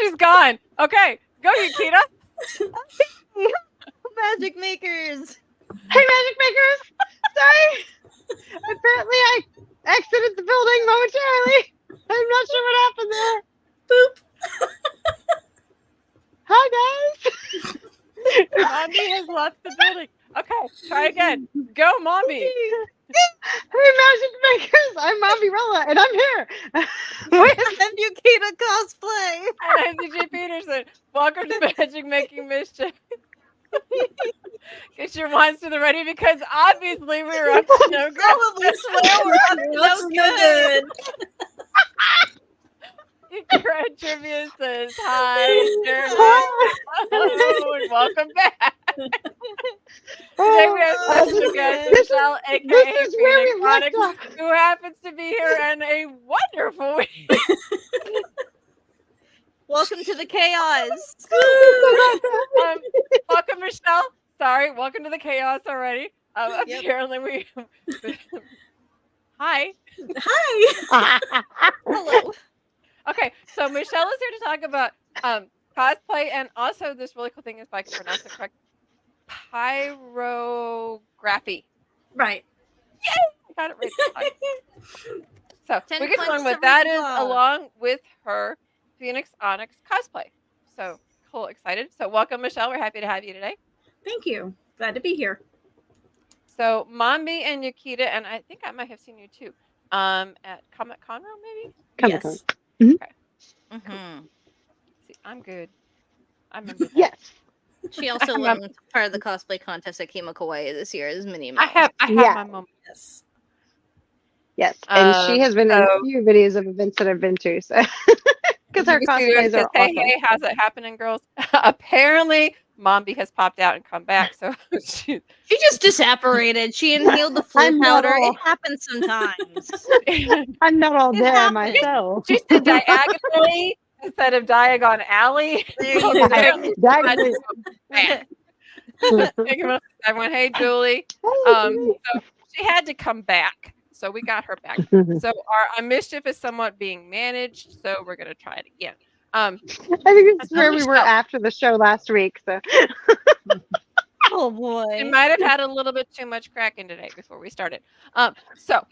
she's gone. Okay, go Yukita. Magic makers. Hey, Magic Makers! Sorry! Apparently I exited the building momentarily. I'm not sure what happened there. Boop. Hi, guys! Mombi has left the building. Okay, try again. Go, Mombi. Hey, Magic Makers! I'm Mombirella, and I'm here with I'm Yukita Cosplay. And I'm DJ Peterson. Welcome to Magic Making Mischief. Get your wands to the ready because obviously we're up to no good. Probably swear we're up to no good. Cred Trivia says hi, Jeremy. Hello, and welcome back. Today we have special guest Michelle, aka this is where Phoenix we left Onyx, off. who happens to be here in a wonderful week. Welcome to the chaos. Welcome, Michelle. Sorry, welcome to the chaos already. Yep. Apparently we. Hi. Hi. Hello. Okay, so Michelle is here to talk about cosplay and also this really cool thing, if I can pronounce it correct, pyrography. Right. I got it right this time. So 10 we get points on with to that is Ravenclaw. along with her Phoenix Onyx cosplay. So cool, excited. So welcome, Michelle. We're happy to have you today. Thank you. Glad to be here. So Mombi and Yukita, and I think I might have seen you too, at Comic Con, maybe. Comic-Con. Yes. Mm-hmm. See, I'm good. I remember that. Yes. She also won part of the cosplay contest at Kima Kawaii this year as Minnie Mouse. I have Yeah. my moment. Yes. Yes. And she has been in a so- few videos of events that I've been to, so because her cosplays are Hey, awesome. hey, how's it happening, girls? Apparently, Mombi has popped out and come back, so she She just disapparated. She inhaled the flu I'm not powder. all- It happens sometimes. I'm not all It there happened. myself. she said diagonally instead of Diagon Alley. There you go. Diagonally. Everyone, hey, Julie. Hey, So she had to come back, so we got her back. So our mischief is somewhat being managed, so we're gonna try it again. I think it's where we were Michelle. after the show last week. So Oh She boy. might have had a little bit too much Kraken today before we started. So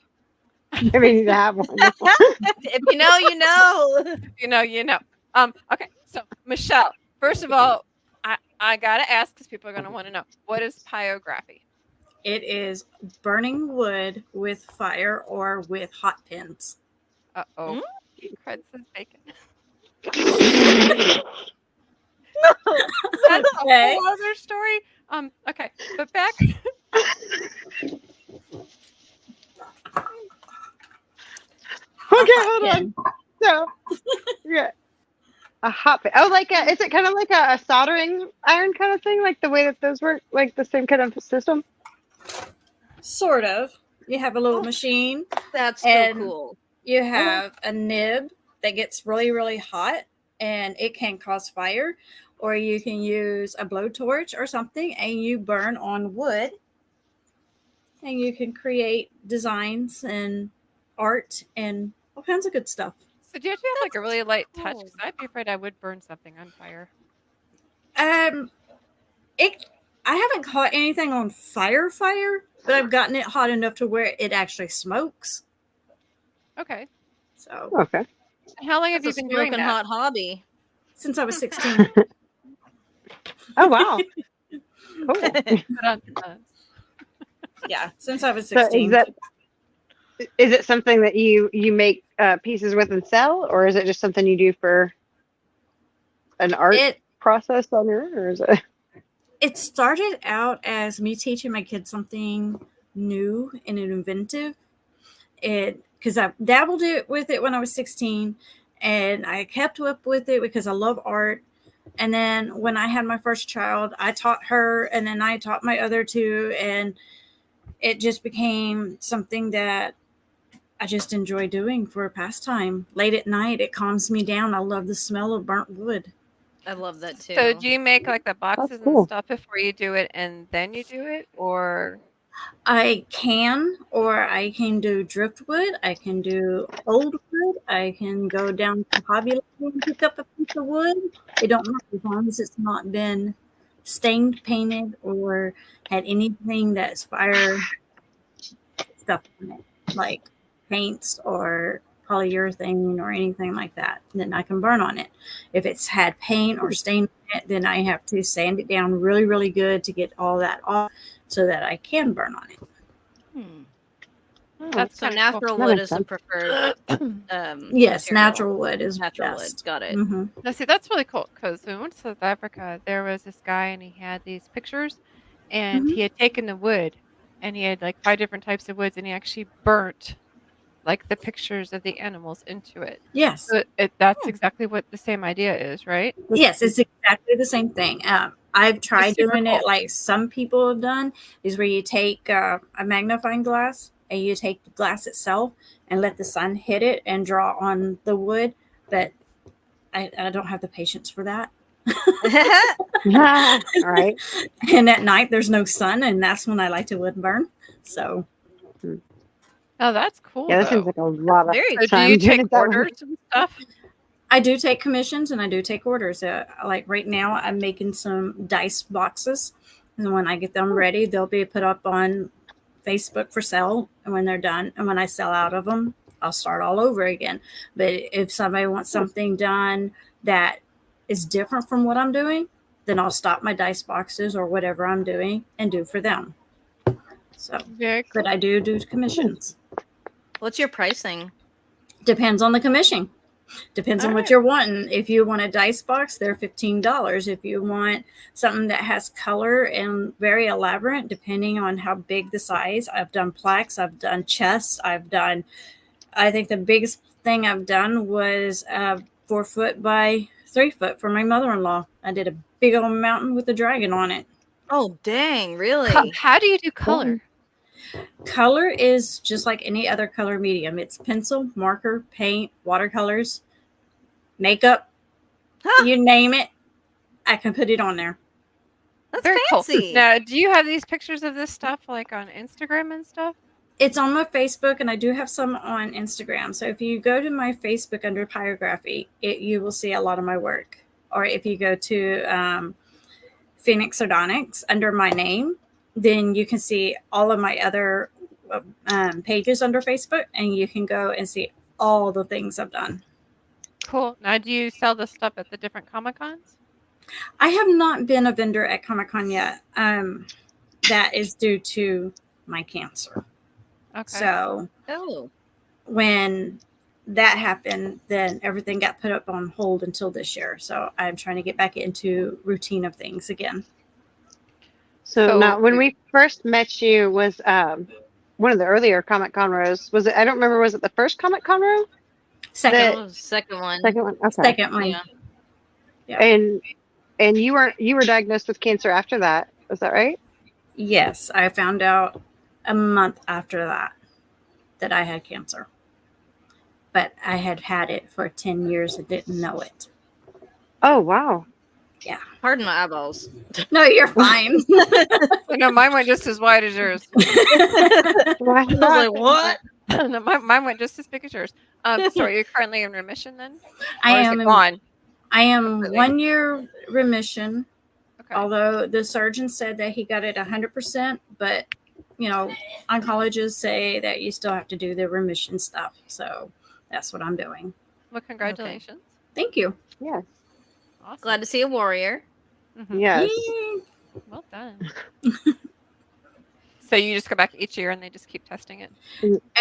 maybe we need to have one. If you know, you know. you know. Okay, so Michelle, first of all, I gotta ask because people are gonna want to know, what is pyrography? It is burning wood with fire or with hot pins. Uh-oh. Cred says bacon. That's a Okay. whole other story. Okay, but back. Okay, hold on. So, yeah, a hot pin. Oh, is it kind of like a soldering iron kind of thing, like the way that those work, like the same kind of system? Sort of. You have a little machine. That's so And- cool. You have a nib that gets really, really hot and it can cause fire. Or you can use a blowtorch or something and you burn on wood. And you can create designs and art and all kinds of good stuff. So do you have to have like a really light touch? cool. Because I'd be afraid I would burn something on fire. I haven't caught anything on fire, but I've gotten it hot enough to where it actually smokes. Okay. So Okay. And how long have That's you a been doing smoking that? hot hobby. since I was 16. Oh wow. Cool. Put on, Yeah, since I was So 16. is it something that you make pieces with and sell, or is it just something you do for an art process on your own, or is it? It started out as me teaching my kids something new and inventive. Because I dabbled with it when I was 16, and I kept up with it because I love art. And then when I had my first child, I taught her, and then I taught my other two, and it just became something that I just enjoy doing for a pastime. Late at night, it calms me down. I love the smell of burnt wood. I love that too. So do you make like the boxes cool. and stuff before you do it and then you do it? Or I can do driftwood. I can do old wood. I can go down to Hobby Lobby and pick up a piece with the wood, it don't matter as long as it's not been stained, painted, or had anything that's fire stuff on it, like paints or polyurethane or anything like that. Then I can burn on it. If it's had paint or stain on it, then I have to sand it down really, really good to get all that off so that I can burn on it. That's So kinda natural That wood makes is the sense. preferred. Yes, material. natural wood is Natural best. wood. Got it. Mm-hmm. Now, see, that's really cool because when we went to South Africa, there was this guy and he had these pictures and he had taken the wood and he had like 5 different types of woods and he actually burnt like the pictures of the animals into it. Yes. So that's exactly what the same idea is, right? Yes, it's exactly the same thing. I've tried super doing it cool. like some people have done, is where you take a magnifying glass and you take the glass itself and let the sun hit it and draw on the wood. But I don't have the patience for that. All right. And at night there's no sun, and that's when I like to wood burn. So Oh, that's cool. Yeah, that seems Though. like a lot of Very So do time you doing take it that way. orders and stuff? I do take commissions and I do take orders. Like right now, I'm making some dice boxes, and when I get them ready, they'll be put up on Facebook for sale. And when they're done, and when I sell out of them, I'll start all over again. But if somebody wants something done that is different from what I'm doing, then I'll stop my dice boxes or whatever I'm doing and do for them. So, Very cool. but I do commissions. What's your pricing? Depends on the commission. Depends on All what right. you're wanting. If you want a dice box, they're $15. If you want something that has color and very elaborate, depending on how big the size, I've done plaques, I've done chests, I think the biggest thing I've done was 4 foot by 3 foot for my mother-in-law. I did a big old mountain with a dragon on it. Oh, dang! Really? How do you do color? Color is just like any other color medium. It's pencil, marker, paint, watercolors, makeup, you name it, I can put it on there. That's Very fancy. cool. Now, do you have these pictures of this stuff like on Instagram and stuff? It's on my Facebook, and I do have some on Instagram. So if you go to my Facebook under Pyrography, you will see a lot of my work. Or if you go to Phoenix or Onyx under my name, then you can see all of my other pages under Facebook, and you can go and see all the things I've done. Cool. Now, do you sell this stuff at the different Comic Cons? I have not been a vendor at Comic-Con yet. That is due to my cancer. Okay. So Oh. when that happened, then everything got put up on hold until this year. So I'm trying to get back into routine of things again. So now, when we first met you was one of the earlier Comic-Con rows. Was it? I don't remember. Was it the first Comic-Con row? Second Second one. Second one. Okay. second one. Yeah. And you were diagnosed with cancer after that. Was that right? Yes, I found out a month after that I had cancer. But I had it for 10 years and didn't know it. Oh wow. Pardon my eyeballs. No, you're fine. No, mine went just as wide as yours. I was like, what? No, mine went just as big as yours. So are you currently in remission then? I Or is am it gone? I am Completely? 1 year remission. Okay. Although the surgeon said that he got it 100%, but oncologists say that you still have to do the remission stuff. So that's what I'm doing. Well, congratulations. Thank you. Yes. Awesome. Glad to see a warrior. Mhm. Yes. Yay. Well done. So you just go back each year and they just keep testing it?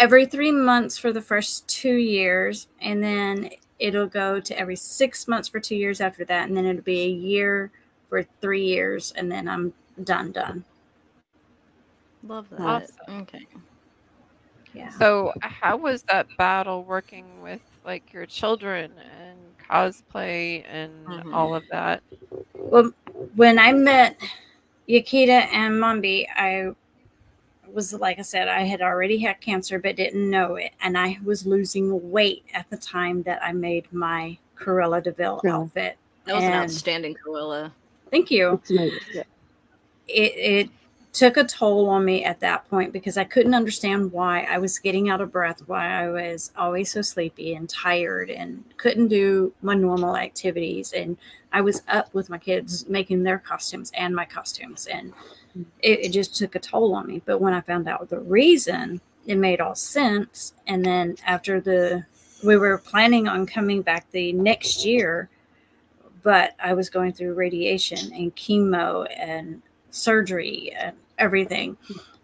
Every 3 months for the first 2 years, and then it'll go to every 6 months for 2 years after that, and then it'll be a year for 3 years, and then I'm done. Love that. Awesome. Okay. Yeah. So how was that battle working with like your children and cosplay and all of that? Well, when I met Yakita and Mombi, I was, like I said, I had already had cancer but didn't know it, and I was losing weight at the time that I made my Cruella de Vil outfit. That was an And outstanding Cruella. thank you. It's amazing. Yeah. It took a toll on me at that point because I couldn't understand why I was getting out of breath, why I was always so sleepy and tired and couldn't do my normal activities. And I was up with my kids making their costumes and my costumes, and it just took a toll on me. But when I found out the reason, it made all sense. And then after we were planning on coming back the next year, but I was going through radiation and chemo and surgery and everything.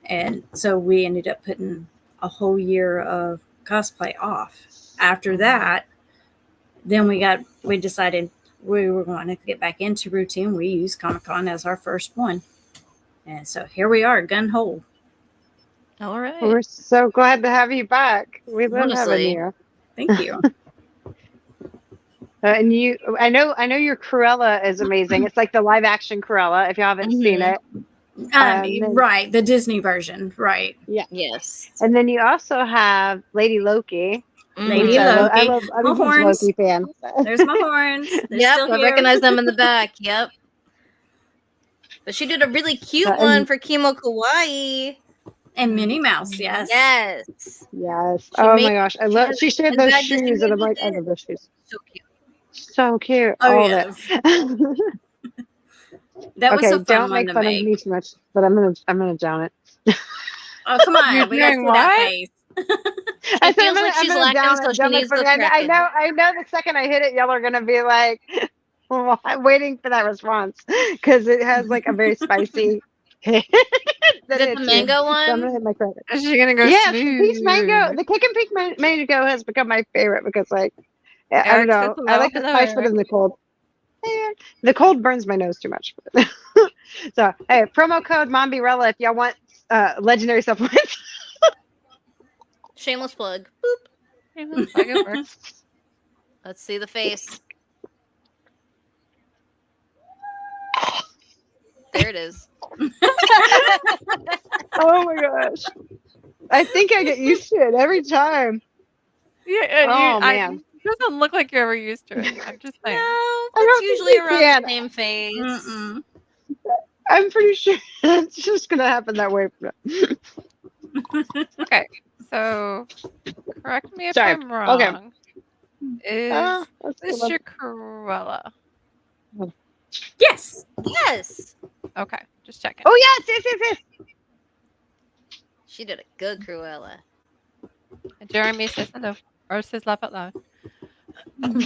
And so we ended up putting a whole year of cosplay off. After that, then we decided we were going to get back into routine. We used Comic-Con as our first one. And so here we are, gun hole. All right. We're so glad to have you back. We love Honestly. having you. Thank you. And I know your Cruella is amazing. It's like the live action Cruella. If you haven't seen it, Right, the Disney version, right? yeah, Yes. And then you also have Lady Loki. Lady I Loki. I'm a huge horns. Loki fan. There's my horns. They're Yep, still I here. recognize them in the back. Yep. But she did a really cute one for Kimo Kawaii. And Minnie Mouse, yes. Yes. Yes. She Oh made- my gosh, I love. She shared those that Disney shoes, and I'm made like, I it. love those shoes. So cute. So cute. Oh, All yes. of it. That was Okay, a fun don't one make to fun make. of me too much, but I'm gonna down it. Oh, come on. You're We got to doing see that what? face. I feels like she's lacking, down so it. she Don't make needs fun of the me. I know the second I hit it, y'all are gonna be like, well, I'm waiting for that response because it has like a very spicy. Is it the mango So I'm one? gonna hit my credit. Is she gonna go Yeah, smooth? peach mango. The kick and peak mango has become my favorite because, like, I don't Eric know. says I hello. like the Hello, spice, but Eric. in the cold. The cold burns my nose too much. So, hey, promo code Mombirella if y'all want legendary supplements. Shameless plug. Boop. Shameless plug, it works. Let's see the face. There it is. Oh my gosh. I think I get used to it every time. Yeah, Oh, man. It doesn't look like you're ever used to it. I'm just saying. No, don't it's think usually you around can. the same face. Mm-mm. I'm pretty sure it's just going to happen that way. Okay, so correct me if Sorry. I'm wrong. Okay. Is That's this cool. your Cruella? Yes. Yes. Okay, just checking. Oh, yes. She did a good Cruella. And Jeremy says hello, or says laugh out loud. I'm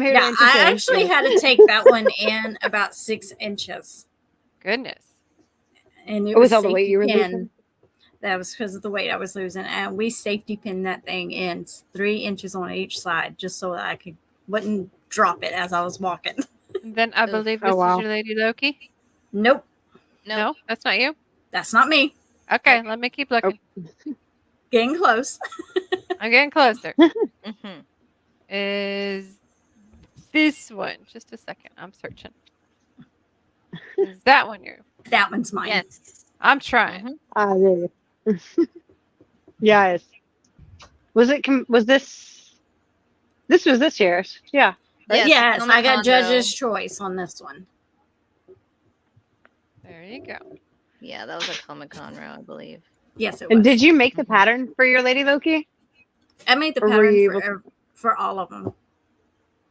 here Yeah, to I entertain. actually had to take that one in about 6 inches. Goodness. And it With was all the weight safety you were pin. losing? That was because of the weight I was losing. And we safety pinned that thing in 3 inches on each side just so that I wouldn't drop it as I was walking. And then I believe this Oh, wow. is your Lady Loki. Nope, No, that's not you. that's not me. Okay, let me keep looking. Getting close. I'm getting closer. Mm-hmm. Is this one? Just a second. I'm searching. Is that one you? That one's mine. Yes. I'm trying. Mhm. Ah, there you go. Yes. Was this was this year's? Yeah. Yes, Yes, I got Comic-Con judge's row. choice on this one. There you go. Yeah, that was a Comic-Con row, I believe. Yes, it was. And did you make the pattern for your Lady Loki? I made the or were pattern you for all of them,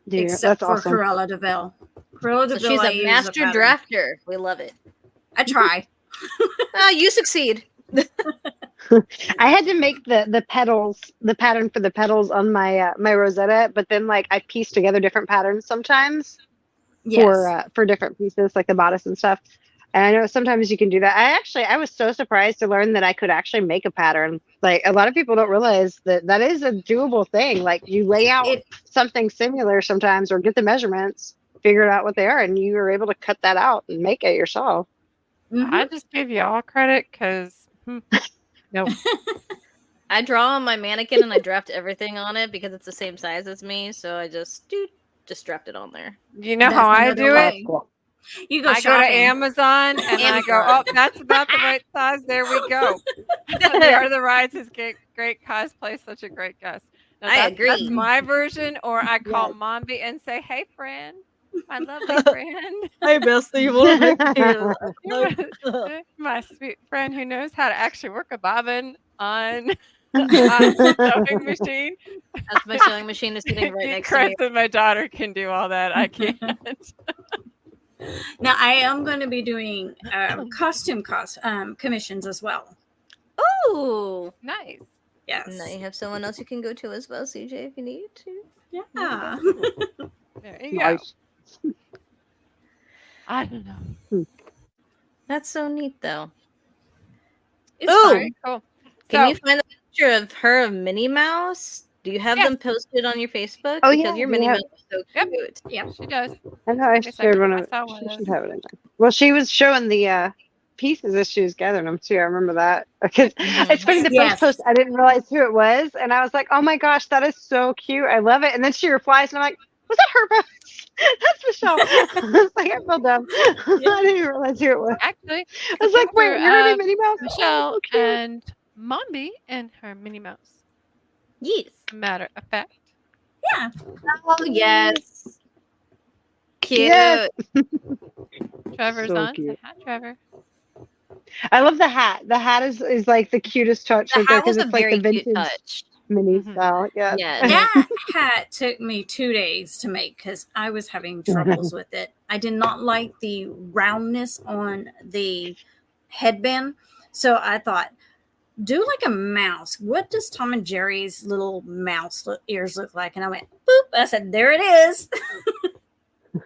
Did you? except That's for awesome. Cruella DeVille. Cruella So DeVille, she's I a use master pattern. drafter. We love it. I try. You succeed. I had to make the petals, the pattern for the petals on my my Rosetta, but then like I piece together different patterns sometimes Yes. for different pieces, like the bodice and stuff. And I know sometimes you can do that. I was so surprised to learn that I could actually make a pattern. Like a lot of people don't realize that is a doable thing. Like you lay out something similar sometimes, or get the measurements, figure out what they are, and you are able to cut that out and make it yourself. Mhm. I just give you all credit because no. I draw on my mannequin and I draft everything on it because it's the same size as me. So I just draft it on there. You know That's how I another do way. it? Cool. You go I go to shopping. Amazon and I go, oh, that's about the right size. There we go. The Art of the Rides is great cosplay. Such a great guest. Now, I that's agree. my version, or I call Yes. Mombi and say, hey, friend, My lovely friend. Hey, Bessie, you want to My sweet friend who knows how to actually work a bobbin on a sewing machine. As my sewing machine is sitting right next to me. Chris and my daughter can do all that. I can't. Now I am going to be doing costume commissions as well. Ooh, Nice. Yes. now you have someone else you can go to as well, CJ, if you need to. Yeah. There you Nice. go. I don't know. That's so neat, though. It's Ooh. fun. Cool. Can So, you find the picture of her of Minnie Mouse? Do you have Yes. them posted on your Facebook? Oh, because yeah, your we Minnie have- Mouse is so Yep. cute. Yeah. she does. I know I Yes, I shared do. one I of saw one She of should those. have it in there. Well, she was showing the pieces as she was gathering them too. I remember that because it's funny. The Yes. first post, I didn't realize who it was, and I was like, "Oh my gosh, that is so cute! I love it." And then she replies, and I'm like, "Was that her post? That's Michelle." I was like, I feel dumb. I didn't even realize who it was. Actually, I was like, "Wait, you're gonna be Minnie Mouse?" Michelle so cute. and Mombi and her Minnie Mouse. Yes. Matter of fact. Yeah. Oh, yes. Cute. Yes. Trevor's So on. cute. Say hi, Trevor. I love the hat. The hat is like the cutest touch The right there hat was because a it's like very the cute vintage touch. mini Mhm. style. Yeah. Yeah. That hat took me 2 days to make because I was having troubles with it. I did not like the roundness on the headband. So I thought, do like a mouse. What does Tom and Jerry's little mouse ears look like? And I went, boop. I said, there it is.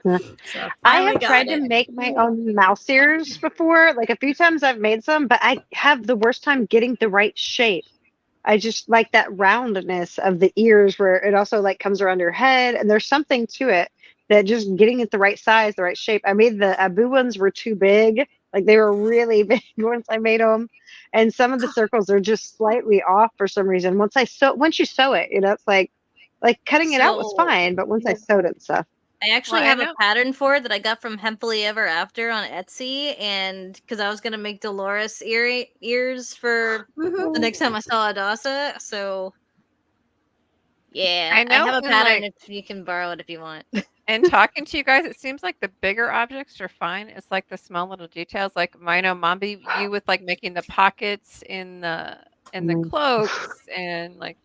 So I finally have got tried to it. make my own mouse ears before. Like a few times I've made some, but I have the worst time getting the right shape. I just like that roundness of the ears where it also like comes around your head and there's something to it that just getting it the right size, the right shape. I made the Abu ones were too big. Like they were really big once I made them. And some of the circles are just slightly off for some reason. Once you sew it, it's like cutting it out was So- fine, but once I sewed it and stuff. I actually Well, I have a know. pattern for it that I got from Hempfully Ever After on Etsy, and because I was gonna make Dolores ears for Mhm. the next time I saw Adasa, so yeah, I know, have a and, pattern like- if you can borrow it if you want. And talking to you guys, it seems like the bigger objects are fine. It's like the small little details, like Mino Mombi, you with like making the pockets in the Mm. cloaks and like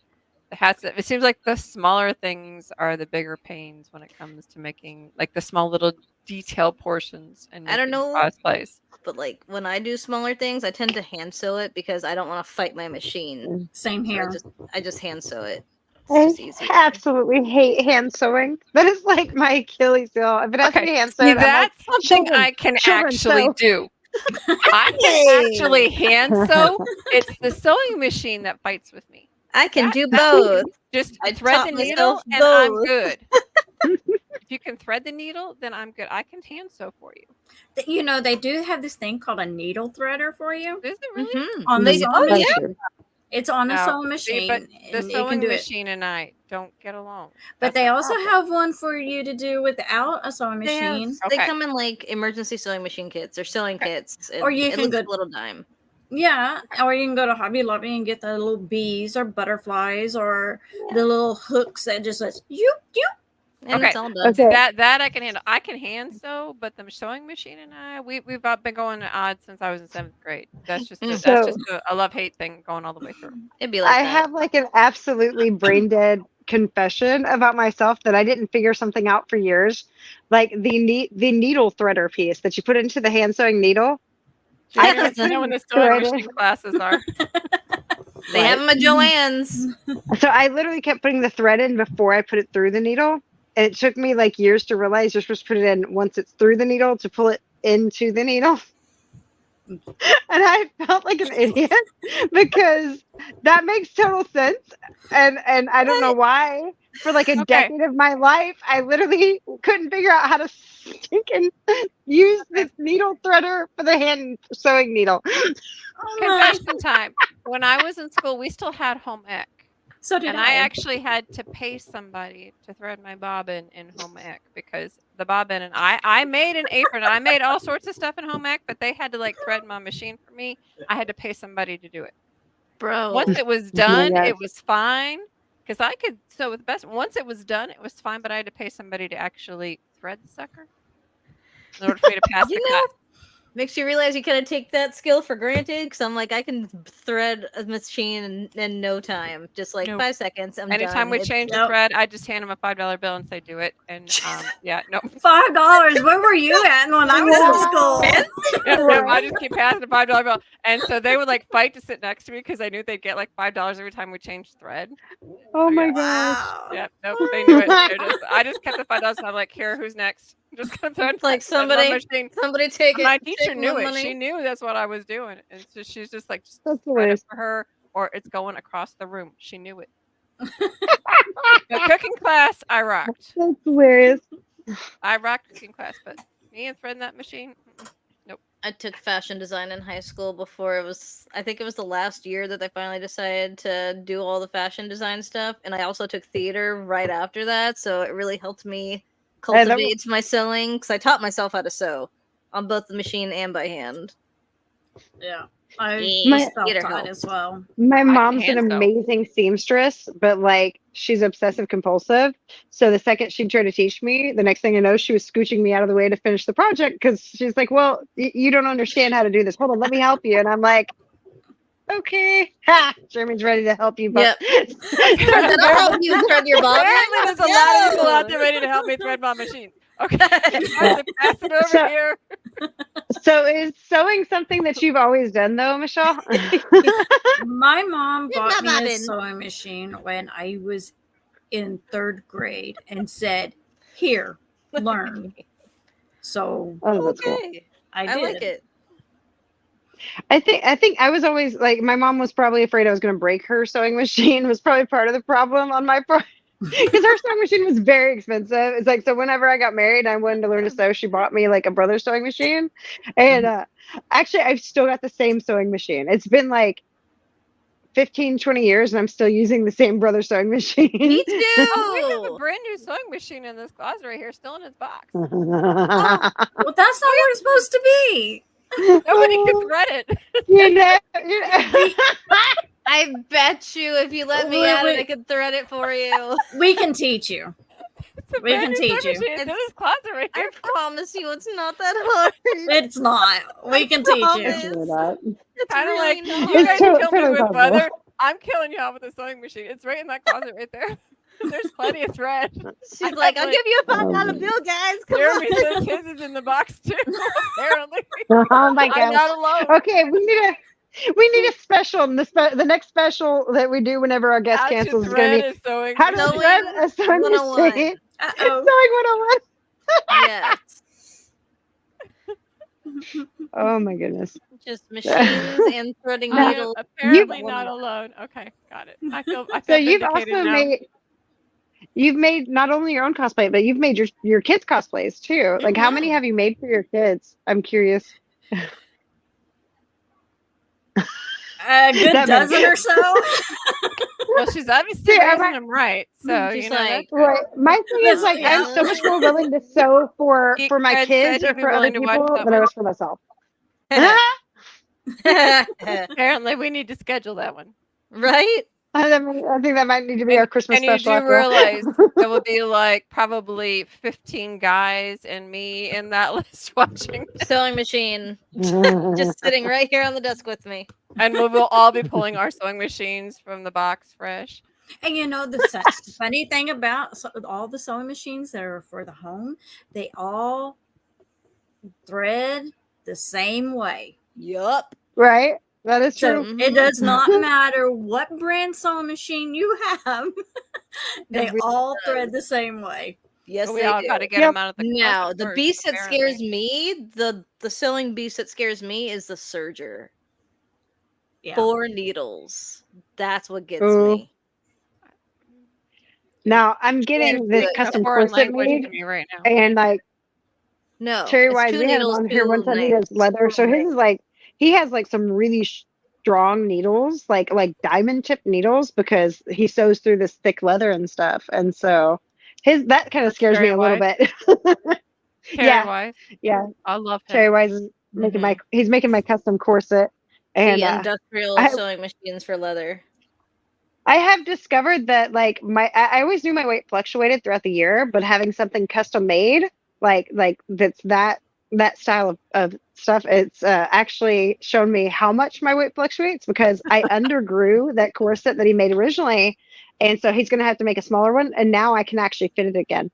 the hats. It seems like the smaller things are the bigger pains when it comes to making like the small little detail portions and I don't making know. cosplays. But like when I do smaller things, I tend to hand sew it because I don't want to fight my machine. Same So here. I just hand sew it. I It's just easier. absolutely hate hand sewing. That is like my Achilles heel. If it has to be hand See, sewed, I'm like, that's something children, I can children actually sew. do. I can actually hand sew. It's the sewing machine that fights with me. I can That- do that- both. Just I thread taught the myself needle and I'm both. good. If you can thread the needle, then I'm good. I can hand sew for you. You know, they do have this thing called a needle threader for you Is it really? Mhm. on the They- sewing oh, machine. yeah. Sure. It's on the No. sewing See, machine. but the and you can sewing do it. machine and I don't get along. But That's they my also problem. have one for you to do without a sewing They have- machine. They Okay. come in like emergency sewing machine kits or sewing Okay. kits. And Or you it can looks go- like a little dime. Yeah, or you can go to Hobby Lobby and get the little bees or butterflies or the little hooks that just says you. And Okay. it's all done. Okay. That I can handle. I can hand sew, but the sewing machine and I, we've been going odd since I was in 7th grade. That's just a love-hate thing going all the way through. It'd be like I that. have like an absolutely brain dead confession about myself that I didn't figure something out for years. Like the needle threader piece that you put into the hand sewing needle. I I kept don't know when the putting sewing thread machine in. classes are. They have them at Joann's. So I literally kept putting the thread in before I put it through the needle. And it took me like years to realize you're supposed to put it in once it's through the needle to pull it into the needle. And I felt like an idiot because that makes total sense. And I don't know why. For like a Okay. decade of my life, I literally couldn't figure out how to stinking use this needle threader for the hand sewing needle. Confession time. When I was in school, we still had home ec. So did And I actually had to pay somebody to thread my bobbin in home ec because the bobbin and I made an apron. I made all sorts of stuff in home ec, but they had to like thread my machine for me. I had to pay somebody to do it. Bro. Once it was done, gosh. it was fine Because I could sew with best. Once it was done, it was fine, but I had to pay somebody to actually thread the sucker in order for me to pass the You class. Makes you realize you kind of take that skill for granted. Because I'm like, I can thread a machine in no time, just like Nope. 5 seconds. I'm Anytime done. we It's- change the thread, I just hand them a $5 bill and say, "Do it." And yeah, no. $5. Where were you at when I was in school? Yeah, I just keep passing the $5 bill, and so they would like fight to sit next to me because I knew they'd get like $5 every time we changed thread. Oh So, my yeah. gosh. Wow. Yeah, nope, they knew it. I just kept the $5 and I'm like, "Here, who's next?" Just gonna thread It's like thread my somebody take it. My teacher take knew my it. money. She knew that's what I was doing, and so she's just like, "Just That's thread it hilarious. for her, or it's going across the room." She knew it. The cooking class, I rocked. That's hilarious. I rocked cooking class, but me and threading that machine, nope. I took fashion design in high school before it was. I think it was the last year that I finally decided to do all the fashion design stuff, and I also took theater right after that. So it really helped me cultivate my sewing because I taught myself how to sew on both the machine and by hand. Yeah. I Yeah, theater self-taught helps. as well. My mom's an hand sew. amazing seamstress, but like she's obsessive compulsive. So the second she tried to teach me, the next thing I know, she was scooching me out of the way to finish the project because she's like, "Well, you don't understand how to do this. Hold on, let me help you." And I'm like, "Okay, ha, Jeremy's ready to help you." But Then I'll help you thread your bottom. Apparently, there's a lot of people out there ready to help me thread my machine. Okay, pass it over So- here. So is sewing something that you've always done, though, Michelle? My mom Yeah, bought me a Robin. sewing machine when I was in 3rd grade and said, "Here, learn." So Oh, that's cool. Okay, I I did. like it. I think I was always like, my mom was probably afraid I was going to break her sewing machine, was probably part of the problem on my part. Because her sewing machine was very expensive. It's like, so whenever I got married and I wanted to learn to sew, she bought me like a brother sewing machine. And actually, I've still got the same sewing machine. It's been like 15, 20 years and I'm still using the same brother sewing machine. Me We have a too. brand new sewing machine in this closet right here, still in its box. Well, that's not what it's supposed to be. Nobody can thread it. you know. I bet you if you let me Wait, at it, I wait. could thread it for you. We can teach you. It's a We brand can new teach sewing you. machine. It's in this closet right I here. promise you, it's not that hard. It's not. We can teach promise. you. It's Kind of really like not. you guys It's kill me totally with possible. weather. I'm killing y'all with a sewing machine. It's right in that closet right there. There's plenty of thread. She's like, I'll like- give you a $5 Oh, bill, guys. Come Jeremy on. says his is in the box too. Apparently, Oh my I'm gosh. not alone. Okay, we need a special. The next special that we do whenever our guest How to cancels is going thread to be a sewing how to machine. thread a sewing 101. machine. Uh-oh. Sewing 101. Yes. Oh my goodness. Just machines and threading I am needles. apparently not alone. Okay, got it. I feel So you've vindicated also now. made not only your own cosplay, but you've made your kids' cosplays too. Like how many have you made for your kids? I'm curious. A good That makes dozen or so. Well, she's obviously Yeah, raising them right. So She's you know like, that's good. Right. My thing is like I'm so much more willing to sew for He- my Ed kids said or he'd be for other willing to watch people that than I one. was for myself. Apparently, we need to schedule that one. right? I think that might need to be our Christmas And you special. do after all. realize there will be like probably 15 guys and me in that list watching, Sewing machine just sitting right here on the desk with me. and we will all be pulling our sewing machines from the box fresh. And you know the funny thing about all the sewing machines that are for the home, they all thread the same way. Yup. Right? That is So true. it does not matter what brand sewing machine you have, they It really all does. thread the same way. Yes, But we they all do. got to get Yep. them out of the Now, closet the first, beast that scares apparently. me, the sewing beast that scares me is the serger. Yeah. 4 needles. That's what gets Ooh. me. Now I'm getting Can't the do it. It's a custom foreign corset language made, to me right now. and like No. Terry it's Wise, 2 we had him needles, on here 2 one time. He knives. does leather, so his is like he has like some really strong needles, like diamond tip needles, because he sews through this thick leather and stuff, and so that kind of scares me Terry a little Wise. bit. Terry Yeah. Wise, Yeah, I love him. Terry Wise is making he's making my custom corset, and The industrial I- sewing machines for leather. I have discovered that like I always knew my weight fluctuated throughout the year, but having something custom made like that's that style of stuff, it's actually shown me how much my weight fluctuates because I undergrew that corset that he made originally, and so he's gonna have to make a smaller one, and now I can actually fit it again.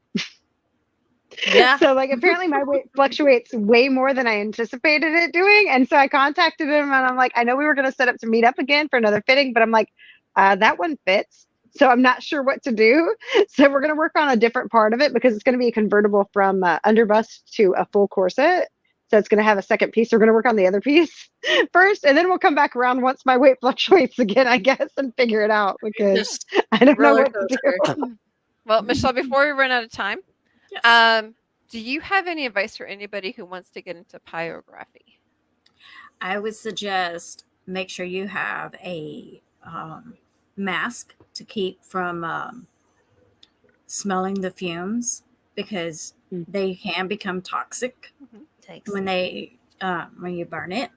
Yeah. So like apparently my weight fluctuates way more than I anticipated it doing. And so I contacted him and I'm like, I know we were going to set up to meet up again for another fitting, but I'm like, that one fits. So I'm not sure what to do. So we're going to work on a different part of it because it's going to be a convertible from underbust to a full corset. So it's going to have a second piece. We're going to work on the other piece first, and then we'll come back around once my weight fluctuates again, I guess, and figure it out because Just I don't know roller what to coaster. do. Well, Michelle, before we run out of time, Yes. do you have any advice for anybody who wants to get into pyrography? I would suggest make sure you have a mask to keep from smelling the fumes because they can become toxic Thanks. when you burn it.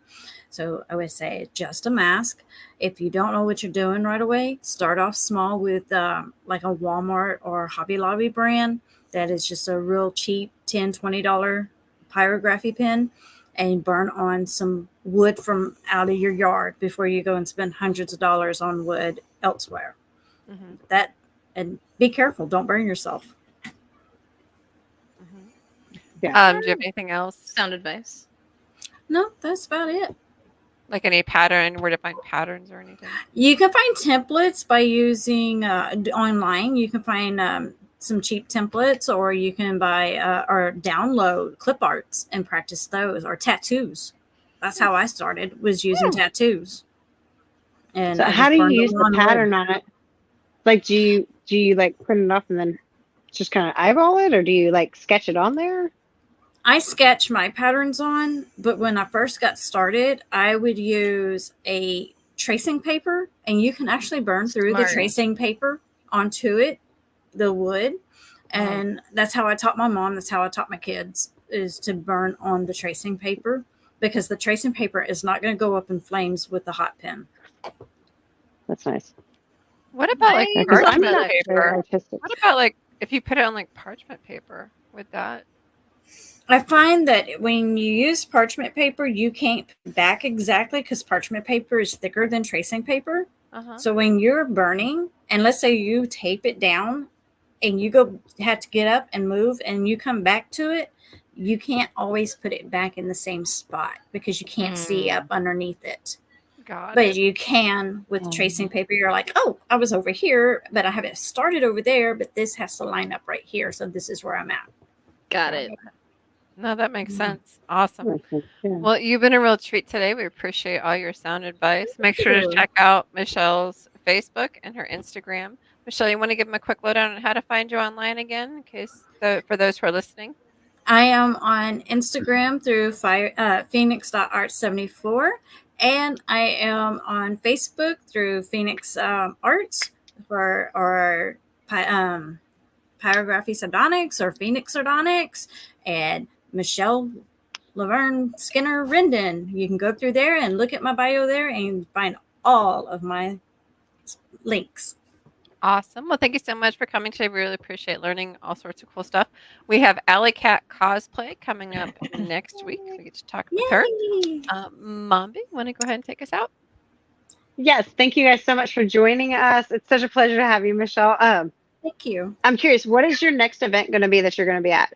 So I would say just a mask. If you don't know what you're doing right away, start off small with like a Walmart or Hobby Lobby brand that is just a real cheap $10, $20 pyrography pen, and burn on some wood from out of your yard before you go and spend hundreds of dollars on wood elsewhere. That, and be careful, don't burn yourself. Yeah. Do you have anything else? Sound advice. No, that's about it. Like any pattern, where to find patterns or anything? You can find templates by using online. You can find some cheap templates, or you can buy or download clip arts and practice those, or tattoos. That's how I started, was using tattoos. And So I how just do you burned use them the on wood. pattern on it? Like, do you like print it off and then just kind of eyeball it, or do you like sketch it on there? I sketch my patterns on, but when I first got started, I would use a tracing paper, and you can actually burn through the Smart. tracing paper onto it, the wood. And that's how I taught my mom. That's how I taught my kids, is to burn on the tracing paper, because the tracing paper is not going to go up in flames with the hot pen. That's nice. What about like I- Because I'm parchment not very paper? artistic. What about like if you put it on like parchment paper? Would that? I find that when you use parchment paper, you can't put it back exactly because parchment paper is thicker than tracing paper. So when you're burning, and let's say you tape it down and you had to get up and move and you come back to it, you can't always put it back in the same spot because you can't see up underneath it. Got But it. you can with tracing paper. You're like, oh, I was over here, but I haven't started over there, but this has to line up right here. So this is where I'm at. Got it. No, that makes sense. Awesome. Yeah. Well, you've been a real treat today. We appreciate all your sound advice. Make sure to you. check out Michelle's Facebook and her Instagram. Michelle, you want to give them a quick lowdown on how to find you online again, in case for those who are listening? I am on Instagram through phoenix.art74, and I am on Facebook through Phoenix Arts or Pyrography Sardonyx or Phoenix Sardonyx, and Michelle Skinner Rendon. You can go through there and look at my bio there and find all of my links. Awesome. Well, thank you so much for coming today. We really appreciate learning all sorts of cool stuff. We have Alley Cat Cosplay coming up next week. We get to talk with her. Yay! Mombi, want to go ahead and take us out? Yes, thank you guys so much for joining us. It's such a pleasure to have you, Michelle. Thank you. I'm curious, what is your next event going to be that you're going to be at?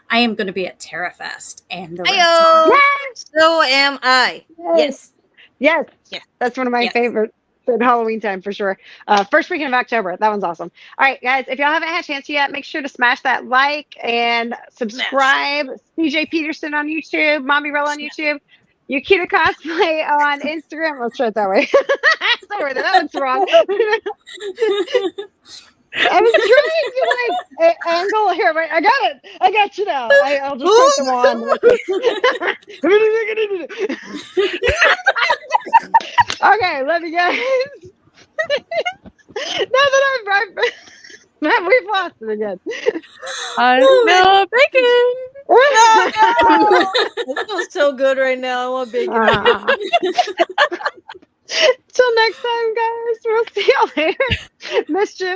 I am going to be at TerraFest and the Ayo! So am I. Yes. Yes. Yes. That's one of my Yes. favorite Halloween time for sure. First weekend of October. That one's awesome. All right, guys, if y'all haven't had a chance yet, make sure to smash that like and subscribe. CJ Peterson on YouTube, Mommy Roll on YouTube, Yukita Cosplay on Instagram. Let's try it that way. Sorry, that one's wrong. I was trying to angle here, but I got it. I got you now. I'll just put the wand. Okay, love you guys. Now that we've lost it again. I smell bacon. It feels so good right now. I want bacon. So until next time, guys. We'll see y'all later. Mischief.